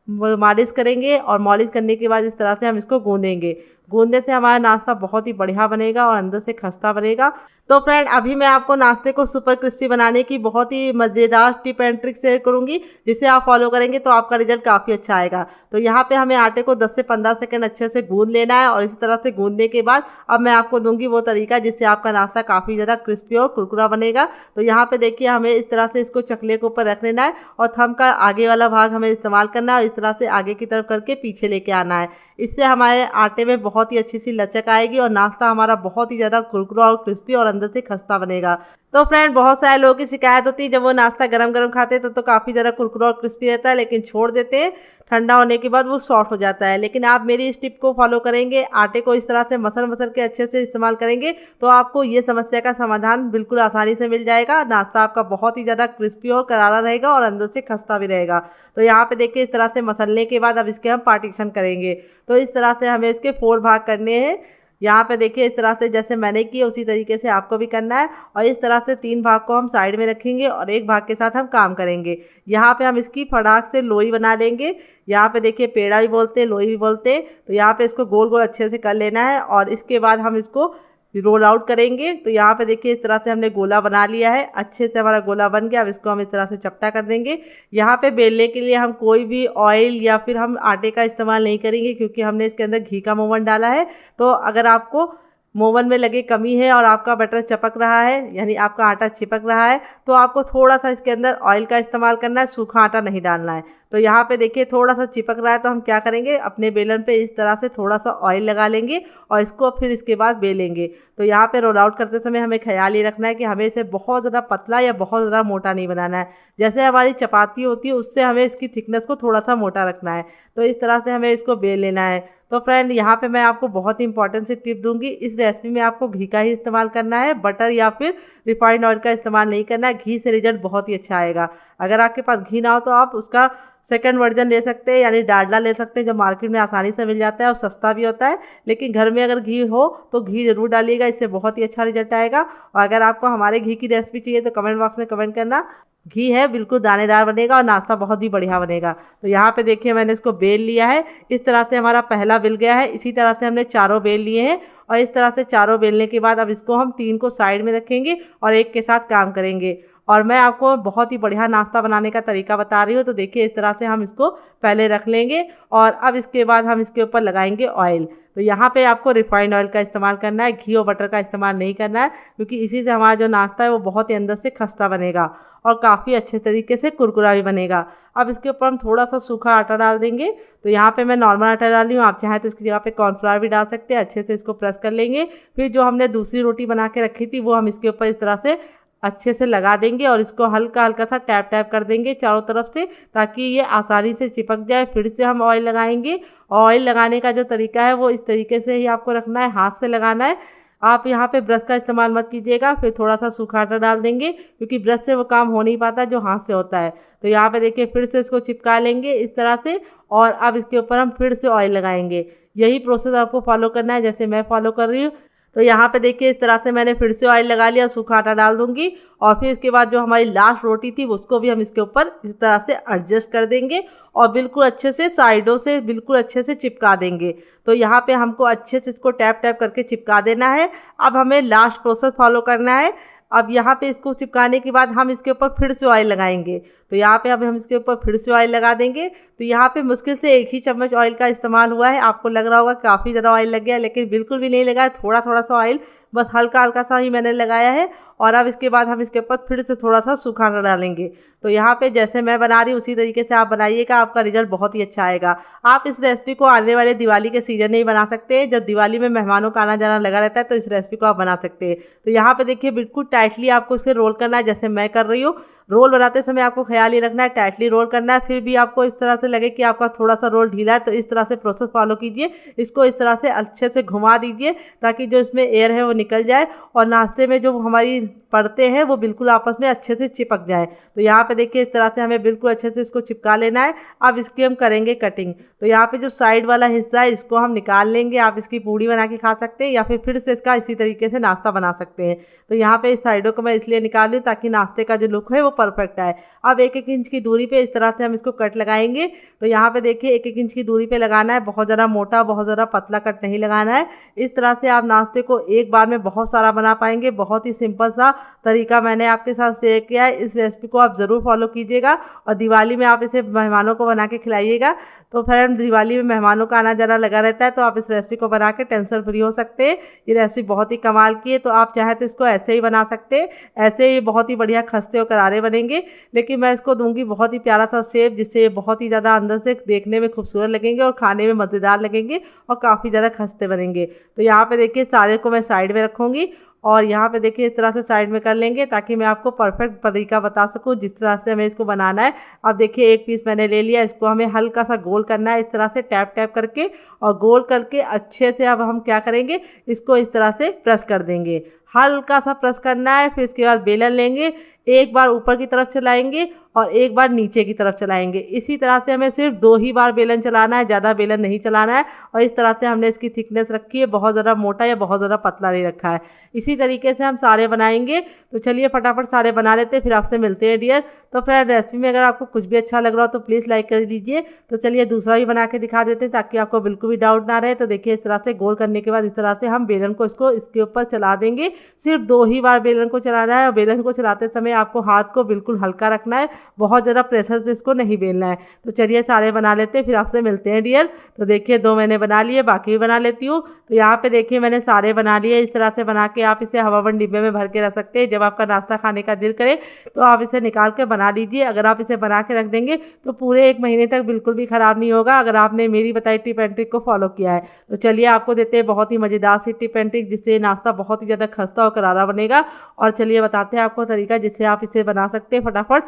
मालिश करेंगे और मालिश करने के बाद इस तरह से हम इसको गूंदेंगे। गूंदने से हमारा नाश्ता बहुत ही बढ़िया बनेगा और अंदर से खस्ता बनेगा। तो फ्रेंड, अभी मैं आपको नाश्ते को सुपर क्रिस्पी बनाने की बहुत ही मज़ेदार टिप एंड ट्रिक शेयर करूंगी, जिसे आप फॉलो करेंगे तो आपका रिजल्ट काफ़ी अच्छा आएगा। तो यहाँ पे हमें आटे को 10 से 15 सेकंड अच्छे से गूंद लेना है और इसी तरह से गूंदने के बाद अब मैं आपको दूंगी वो तरीका जिससे आपका नाश्ता काफ़ी ज़्यादा क्रिस्पी और कुरकुरा बनेगा। तो यहाँ पे देखिए हमें इस तरह से इसको चकले के ऊपर रख लेना है और थंब का आगे वाला भाग हमें इस्तेमाल करना है और इस तरह से आगे की तरफ करके पीछे लेके आना है। इससे हमारे आटे में बहुत ही अच्छी सी लचक आएगी और नाश्ता हमारा बहुत ही ज़्यादा कुरकुरा और क्रिस्पी और अंदर से खस्ता बनेगा। तो फ्रेंड, बहुत सारे लोगों की शिकायत होती है जब वो नाश्ता गरम गरम खाते हैं तो काफ़ी ज़्यादा कुरकुरा और क्रिस्पी रहता है, लेकिन छोड़ देते हैं, ठंडा होने के बाद वो सॉफ्ट हो जाता है। लेकिन आप मेरी इस टिप को फॉलो करेंगे, आटे को इस तरह से मसल मसल के अच्छे से इस्तेमाल करेंगे तो आपको ये समस्या का समाधान बिल्कुल आसानी से मिल जाएगा। नाश्ता आपका बहुत ही ज़्यादा क्रिस्पी और करारा रहेगा और अंदर से खस्ता भी रहेगा। तो यहाँ पे देखिए इस तरह से मसलने के बाद अब इसके हम पार्टीशन करेंगे। तो इस तरह से हमें इसके 4 भाग करने हैं। यहाँ पे देखिए इस तरह से जैसे मैंने किया उसी तरीके से आपको भी करना है और इस तरह से 3 भाग को हम साइड में रखेंगे और 1 भाग के साथ हम काम करेंगे। यहाँ पे हम इसकी फटाक से लोई बना लेंगे। यहाँ पे देखिए पेड़ा भी बोलते हैं, लोई भी बोलते हैं। तो यहाँ पे इसको गोल गोल अच्छे से कर लेना है और इसके बाद हम इसको रोल आउट करेंगे। तो यहाँ पे देखिए इस तरह से हमने गोला बना लिया है, अच्छे से हमारा गोला बन गया। अब इसको हम इस तरह से चपटा कर देंगे। यहाँ पे बेलने के लिए हम कोई भी ऑयल या फिर हम आटे का इस्तेमाल नहीं करेंगे, क्योंकि हमने इसके अंदर घी का मोवन डाला है। तो अगर आपको मोवन में लगे कमी है और आपका बटर चपक रहा है, यानी आपका आटा चिपक रहा है, तो आपको थोड़ा सा इसके अंदर ऑयल का इस्तेमाल करना है, सूखा आटा नहीं डालना है। तो यहाँ पे देखिए थोड़ा सा चिपक रहा है तो हम क्या करेंगे, अपने बेलन पे इस तरह से थोड़ा सा ऑयल लगा लेंगे और इसको फिर इसके बाद बेलेंगे। तो यहाँ पे रोल आउट करते समय हमें ख्याल ये रखना है कि हमें इसे बहुत ज़्यादा पतला या बहुत ज़्यादा मोटा नहीं बनाना है। जैसे हमारी चपाती होती है उससे हमें इसकी थिकनेस को थोड़ा सा मोटा रखना है। तो इस तरह से हमें इसको बेल लेना है। तो फ्रेंड, यहाँ पे मैं आपको बहुत ही इंपॉर्टेंट सी टिप दूंगी। इस रेसिपी में आपको घी का ही इस्तेमाल करना है, बटर या फिर रिफाइंड ऑयल का इस्तेमाल नहीं करना है। घी से रिजल्ट बहुत ही अच्छा आएगा। अगर आपके पास घी ना हो तो आप उसका सेकंड वर्जन ले सकते हैं, यानी डालडा ले सकते हैं, जो मार्केट में आसानी से मिल जाता है और सस्ता भी होता है। लेकिन घर में अगर घी हो तो घी जरूर डालिएगा, इससे बहुत ही अच्छा रिजल्ट आएगा। और अगर आपको हमारे घी की रेसिपी चाहिए तो कमेंट बॉक्स में कमेंट करना। घी है बिल्कुल दानेदार बनेगा और नाश्ता बहुत ही बढ़िया बनेगा। तो यहाँ पे देखिए मैंने इसको बेल लिया है। इस तरह से हमारा पहला बेल गया है। इसी तरह से हमने चारों बेल लिए हैं और इस तरह से चारों बेलने के बाद अब इसको हम 3 को साइड में रखेंगे और 1 के साथ काम करेंगे। और मैं आपको बहुत ही बढ़िया नाश्ता बनाने का तरीका बता रही हूँ। तो देखिए इस तरह से हम इसको पहले रख लेंगे और अब इसके बाद हम इसके ऊपर लगाएंगे ऑयल। तो यहाँ पे आपको रिफाइंड ऑयल का इस्तेमाल करना है, घी और बटर का इस्तेमाल नहीं करना है, क्योंकि इसी से हमारा जो नाश्ता है वो बहुत ही अंदर से खस्ता बनेगा और काफ़ी अच्छे तरीके से कुरकुरा भी बनेगा। अब इसके ऊपर हम थोड़ा सा सूखा आटा डाल देंगे। तो यहाँ पे मैं नॉर्मल आटा डाल रही हूँ, आप चाहें तो इसकी जगह पे कॉर्नफ्लावर भी डाल सकते हैं। अच्छे से इसको प्रेस कर लेंगे। फिर जो हमने दूसरी रोटी बना के रखी थी वो हम इसके ऊपर इस तरह से अच्छे से लगा देंगे और इसको हल्का हल्का सा टैप टैप कर देंगे चारों तरफ से, ताकि ये आसानी से चिपक जाए। फिर से हम ऑयल लगाएंगे। ऑयल लगाने का जो तरीका है वो इस तरीके से ही आपको रखना है, हाथ से लगाना है। आप यहाँ पे ब्रश का इस्तेमाल मत कीजिएगा। फिर थोड़ा सा सूखा आटा डाल देंगे, क्योंकि ब्रश से वो काम हो नहीं पाता जो हाथ से होता है। तो यहाँ पे देखिए फिर से इसको चिपका लेंगे इस तरह से और अब इसके ऊपर हम फिर से ऑयल लगाएंगे। यही प्रोसेस आपको फॉलो करना है जैसे मैं फॉलो कर रही हूँ। तो यहाँ पे देखिए इस तरह से मैंने फिर से ऑयल लगा लिया, सूखा आटा डाल दूंगी और फिर इसके बाद जो हमारी लास्ट रोटी थी उसको भी हम इसके ऊपर इस तरह से एडजस्ट कर देंगे और बिल्कुल अच्छे से साइडों से बिल्कुल अच्छे से चिपका देंगे। तो यहाँ पे हमको अच्छे से इसको टैप टैप करके चिपका देना है। अब हमें लास्ट प्रोसेस फॉलो करना है। अब यहाँ पे इसको चिपकाने के बाद हम इसके ऊपर फिर से ऑयल लगाएंगे। तो यहाँ पे अब हम इसके ऊपर फिर से ऑयल लगा देंगे। तो यहाँ पे मुश्किल से 1 ही चम्मच ऑयल का इस्तेमाल हुआ है। आपको लग रहा होगा काफ़ी ज़्यादा ऑयल लग गया, लेकिन बिल्कुल भी नहीं लगा है, थोड़ा थोड़ा सा ऑयल, बस हल्का हल्का सा ही मैंने लगाया है। और अब इसके बाद हम इसके ऊपर फिर से थोड़ा सा सुखाना डालेंगे। तो यहाँ पे जैसे मैं बना रही हूँ उसी तरीके से आप बनाइएगा, आपका रिजल्ट बहुत ही अच्छा आएगा। आप इस रेसिपी को आने वाले दिवाली के सीजन में ही बना सकते हैं। जब दिवाली में मेहमानों का आना जाना लगा रहता है तो इस रेसिपी को आप बना सकते हैं। तो यहाँ पे देखिए बिल्कुल टाइटली आपको इसे रोल करना है, जैसे मैं कर रही हूँ। रोल बनाते समय आपको ख्याल ही रखना है, टाइटली रोल करना है। फिर भी आपको इस तरह से लगे कि आपका थोड़ा सा रोल ढीला है तो इस तरह से प्रोसेस फॉलो कीजिए। इसको इस तरह से अच्छे से घुमा दीजिए ताकि जो इसमें एयर है वो निकल जाए और नाश्ते में जो हमारी परतें हैं वो बिल्कुल आपस में अच्छे से चिपक जाए। तो यहाँ पे देखिए इस तरह से हमें बिल्कुल अच्छे से इसको चिपका लेना है। अब इसकी हम करेंगे कटिंग। तो यहाँ पे जो साइड वाला हिस्सा है इसको हम निकाल लेंगे। आप इसकी पूड़ी बना के खा सकते हैं या फिर से इसका इसी तरीके से नाश्ता बना सकते हैं। तो यहाँ पे इस साइडों को मैं इसलिए निकाल लूँ ताकि नाश्ते का जो लुक है वो परफेक्ट आए। अब 1-1 इंच की दूरी पे इस तरह से हम इसको कट लगाएंगे। तो यहाँ पे देखिए 1-1 इंच की दूरी पे लगाना है, बहुत ज़्यादा मोटा बहुत ज़्यादा पतला कट नहीं लगाना है। इस तरह से आप नाश्ते को एक बार में बहुत सारा बना पाएंगे। बहुत ही सिंपल सा तरीका मैंने आपके साथ शेयर किया है। इस रेसिपी को आप ज़रूर फॉलो कीजिएगा और दिवाली में आप इसे मेहमानों को बना के खिलाइएगा। तो फ्रेंड, दिवाली में मेहमानों का आना जाना लगा रहता है तो आप इस रेसिपी को बना के टेंशन फ्री हो सकते हैं। ये रेसिपी बहुत ही कमाल की है। तो आप चाहें तो इसको ऐसे ही बना सकते हैं, ऐसे ही बहुत ही बढ़िया खस्ते और करारे बनेंगे। लेकिन मैं इसको दूंगी बहुत ही प्यारा सा शेप, जिससे ये बहुत ही ज़्यादा अंदर से देखने में खूबसूरत लगेंगे और खाने में मज़ेदार लगेंगे और काफ़ी ज़्यादा खस्ते बनेंगे। तो यहाँ पे देखिए सारे को मैं साइड में रखूँगी और यहाँ पे देखिए इस तरह से साइड में कर लेंगे ताकि मैं आपको परफेक्ट तरीका बता सकूँ जिस तरह से हमें इसको बनाना है। अब देखिए एक पीस मैंने ले लिया, इसको हमें हल्का सा गोल करना है इस तरह से टैप टैप करके, और गोल करके अच्छे से अब हम क्या करेंगे, इसको इस तरह से प्रेस कर देंगे। हल्का सा प्रेस करना है। फिर इसके बाद बेलन लेंगे, एक बार ऊपर की तरफ चलाएंगे और एक बार नीचे की तरफ चलाएंगे। इसी तरह से हमें सिर्फ 2 ही बार बेलन चलाना है, ज़्यादा बेलन नहीं चलाना है। और इस तरह से हमने इसकी थिकनेस रखी है, बहुत ज़्यादा मोटा या बहुत ज़्यादा पतला नहीं रखा है। इसी तरीके से हम सारे बनाएंगे। तो चलिए फटाफट सारे बना लेते हैं, फिर आपसे मिलते हैं डियर। तो फ्रेंड, रेसिपी में अगर आपको कुछ भी अच्छा लग रहा हो तो प्लीज़ लाइक कर दीजिए। तो चलिए दूसरा भी बना के दिखा देते हैं ताकि आपको बिल्कुल भी डाउट ना रहे। तो देखिए इस तरह से गोल करने के बाद इस तरह से हम बेलन को इसके ऊपर चला देंगे। सिर्फ 2 ही बार बेलन को चलाना है और बेलन को चलाते समय आपको हाथ को बिल्कुल हल्का रखना है, बहुत ज़्यादा प्रेशर से इसको नहीं बेलना है। तो चलिए सारे बना लेते हैं, फिर आपसे मिलते हैं डियर। तो देखिए 2 मैंने बना लिए, बाकी भी बना लेती हूँ। तो यहाँ पे देखिए मैंने सारे बना लिए। इस तरह से बना के आप इसे हवाबंद डिब्बे में भर के रख सकते हैं। जब आपका नाश्ता खाने का दिल करे तो आप इसे निकाल के बना लीजिए। अगर आप इसे बना के रख देंगे तो पूरे 1 महीने तक बिल्कुल भी ख़राब नहीं होगा, अगर आपने मेरी बताई टिप एंड ट्रिक को फॉलो किया है। तो चलिए आपको देते हैं बहुत ही मज़ेदार सी टिप एंड ट्रिक, जिससे नाश्ता बहुत ही ज़्यादा खस्ता और करारा बनेगा। और चलिए बताते हैं आपको तरीका जिससे आप इसे बना सकते हैं फटाफट।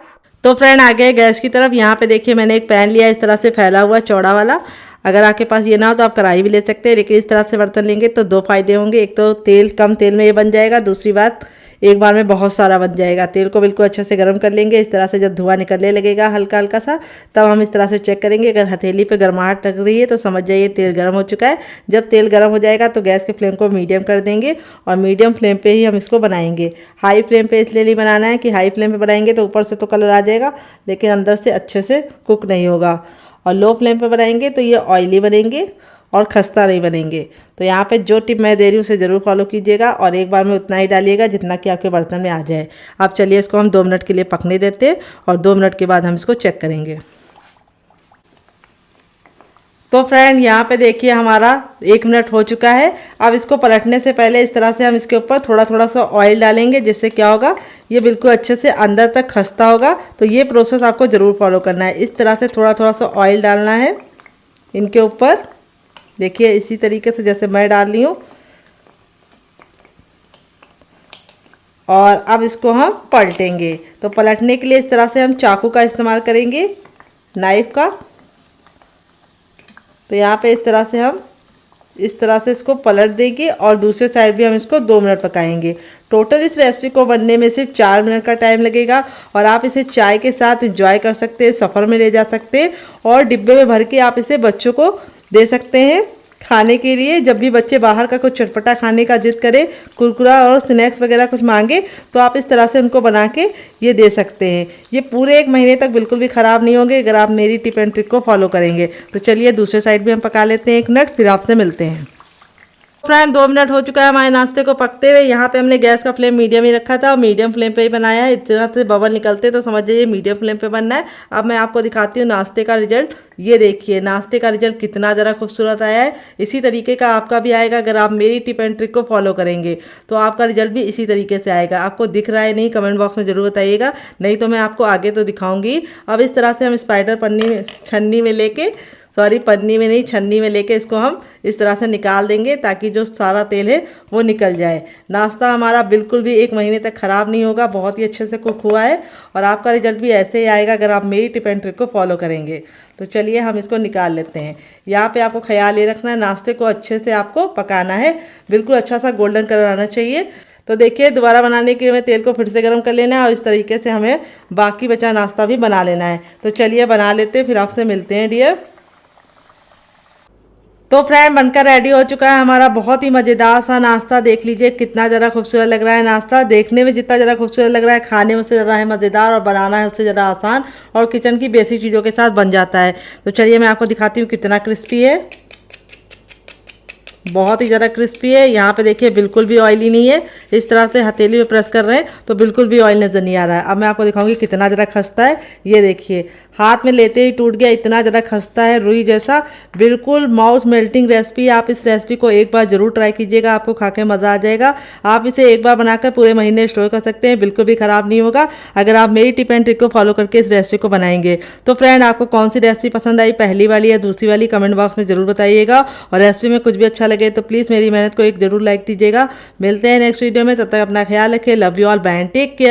तो फ्रेंड, आ गए गैस की तरफ। यहाँ पे देखिए मैंने एक पैन लिया इस तरह से फैला हुआ चौड़ा वाला। अगर आपके पास ये ना हो तो आप कढ़ाई भी ले सकते हैं, लेकिन इस तरह से बर्तन लेंगे तो 2 फायदे होंगे। एक तो कम तेल में ये बन जाएगा, दूसरी बात एक बार में बहुत सारा बन जाएगा। तेल को बिल्कुल अच्छे से गर्म कर लेंगे। इस तरह से जब धुआं निकलने लगेगा हल्का हल्का सा, तब हम इस तरह से चेक करेंगे। अगर हथेली पे गर्माहट लग रही है तो समझ जाइए तेल गर्म हो चुका है। जब तेल गर्म हो जाएगा तो गैस के फ्लेम को मीडियम कर देंगे और मीडियम फ्लेम पे ही हम इसको बनाएंगे। हाई फ्लेम पे इसलिए नहीं बनाना है कि हाई फ्लेम पे बनाएंगे तो ऊपर से तो कलर आ जाएगा लेकिन अंदर से अच्छे से कुक नहीं होगा। और लो फ्लेम पे बनाएंगे तो ये ऑयली बनेंगे और खस्ता नहीं बनेंगे। तो यहाँ पे जो टिप मैं दे रही हूँ उसे ज़रूर फॉलो कीजिएगा और एक बार में उतना ही डालिएगा जितना कि आपके बर्तन में आ जाए। अब चलिए इसको हम 2 मिनट के लिए पकने देते हैं और 2 मिनट के बाद हम इसको चेक करेंगे। तो फ्रेंड, यहाँ पे देखिए हमारा 1 मिनट हो चुका है। अब इसको पलटने से पहले इस तरह से हम इसके ऊपर थोड़ा थोड़ा सा ऑयल डालेंगे, जिससे क्या होगा, ये बिल्कुल अच्छे से अंदर तक खस्ता होगा। तो ये प्रोसेस आपको ज़रूर फॉलो करना है। इस तरह से थोड़ा थोड़ा सा ऑयल डालना है इनके ऊपर। देखिए इसी तरीके से जैसे मैं डाल रही हूँ। और अब इसको हम पलटेंगे। तो पलटने के लिए इस तरह से हम चाकू का इस्तेमाल करेंगे, नाइफ का। तो यहाँ पे इस तरह से हम इस तरह से इसको पलट देंगे और दूसरे साइड भी हम इसको 2 मिनट पकाएंगे। टोटल इस रेसिपी को बनने में सिर्फ 4 मिनट का टाइम लगेगा और आप इसे चाय के साथ एंजॉय कर सकते हैं, सफ़र में ले जा सकते हैं और डिब्बे में भर के आप इसे बच्चों को दे सकते हैं खाने के लिए। जब भी बच्चे बाहर का कुछ चटपटा खाने का जिद करे, कुरकुरा और स्नैक्स वगैरह कुछ मांगे, तो आप इस तरह से उनको बना के ये दे सकते हैं। ये पूरे 1 महीने तक बिल्कुल भी ख़राब नहीं होंगे अगर आप मेरी टिप एंड ट्रिक को फॉलो करेंगे। तो चलिए दूसरे साइड भी हम पका लेते हैं 1 मिनट, फिर आपसे मिलते हैं। फ्रेंड 2 मिनट हो चुका है हमारे नाश्ते को पकते हुए। यहाँ पे हमने गैस का फ्लेम मीडियम ही रखा था और मीडियम फ्लेम पे ही बनाया है। इतना से बबल निकलते तो समझ जाइए मीडियम फ्लेम पे बनना है। अब मैं आपको दिखाती हूँ नाश्ते का रिजल्ट। ये देखिए नाश्ते का रिजल्ट कितना ज़रा खूबसूरत आया है। इसी तरीके का आपका भी आएगा अगर आप मेरी टिप एंड ट्रिक को फॉलो करेंगे तो आपका रिजल्ट भी इसी तरीके से आएगा। आपको दिख रहा है नहीं, कमेंट बॉक्स में ज़रूर बताइएगा, नहीं तो मैं आपको आगे तो दिखाऊंगी। अब इस तरह से हम स्पाइडर छन्नी में नहीं छन्नी में लेके इसको हम इस तरह से निकाल देंगे ताकि जो सारा तेल है वो निकल जाए। नाश्ता हमारा बिल्कुल भी 1 महीने तक ख़राब नहीं होगा, बहुत ही अच्छे से कुक हुआ है और आपका रिजल्ट भी ऐसे ही आएगा अगर आप मेरी टिप एंड ट्रिक को फॉलो करेंगे। तो चलिए हम इसको निकाल लेते हैं। यहाँ पे आपको ख्याल ये रखना है नाश्ते को अच्छे से आपको पकाना है, बिल्कुल अच्छा सा गोल्डन कलर आना चाहिए। तो देखिए दोबारा बनाने के लिए तेल को फिर से गर्म कर लेना है और इस तरीके से हमें बाकी बचा नाश्ता भी बना लेना है। तो चलिए बना लेते हैं, फिर आपसे मिलते हैं डियर। तो फ्रेंड बनकर रेडी हो चुका है हमारा बहुत ही मज़ेदार सा नाश्ता। देख लीजिए कितना ज़रा खूबसूरत लग रहा है नाश्ता। देखने में जितना ज़रा खूबसूरत लग रहा है खाने में उससे ज़रा है मज़ेदार और बनाना है उससे ज़रा आसान और किचन की बेसिक चीज़ों के साथ बन जाता है। तो चलिए मैं आपको दिखाती हूँ कितना क्रिस्पी है, बहुत ही ज़्यादा क्रिस्पी है। यहाँ पे देखिए बिल्कुल भी ऑयली नहीं है। इस तरह से हथेली में प्रेस कर रहे हैं तो बिल्कुल भी ऑयल नज़र नहीं आ रहा है। अब मैं आपको दिखाऊंगी कितना ज़रा खस्ता है। ये देखिए हाथ में लेते ही टूट गया, इतना ज़्यादा खस्ता है रुई जैसा, बिल्कुल माउथ मेल्टिंग रेसिपी। आप इस रेसिपी को एक बार ज़रूर ट्राई कीजिएगा, आपको खा के मज़ा आ जाएगा। आप इसे एक बार बनाकर पूरे महीने स्टोर कर सकते हैं, बिल्कुल भी ख़राब नहीं होगा अगर आप मेरी टिप एंड ट्रिक को फॉलो करके इस रेसिपी को बनाएंगे। तो फ्रेंड आपको कौन सी रेसिपी पसंद आई, पहली वाली या दूसरी वाली, कमेंट बॉक्स में ज़रूर बताइएगा। और रेसिपी में कुछ भी अच्छा लगे तो प्लीज़ मेरी मेहनत को एक ज़रूर लाइक दीजिएगा। मिलते हैं नेक्स्ट वीडियो में, तब तक अपना ख्याल रखिए। Love you all, bye and take care.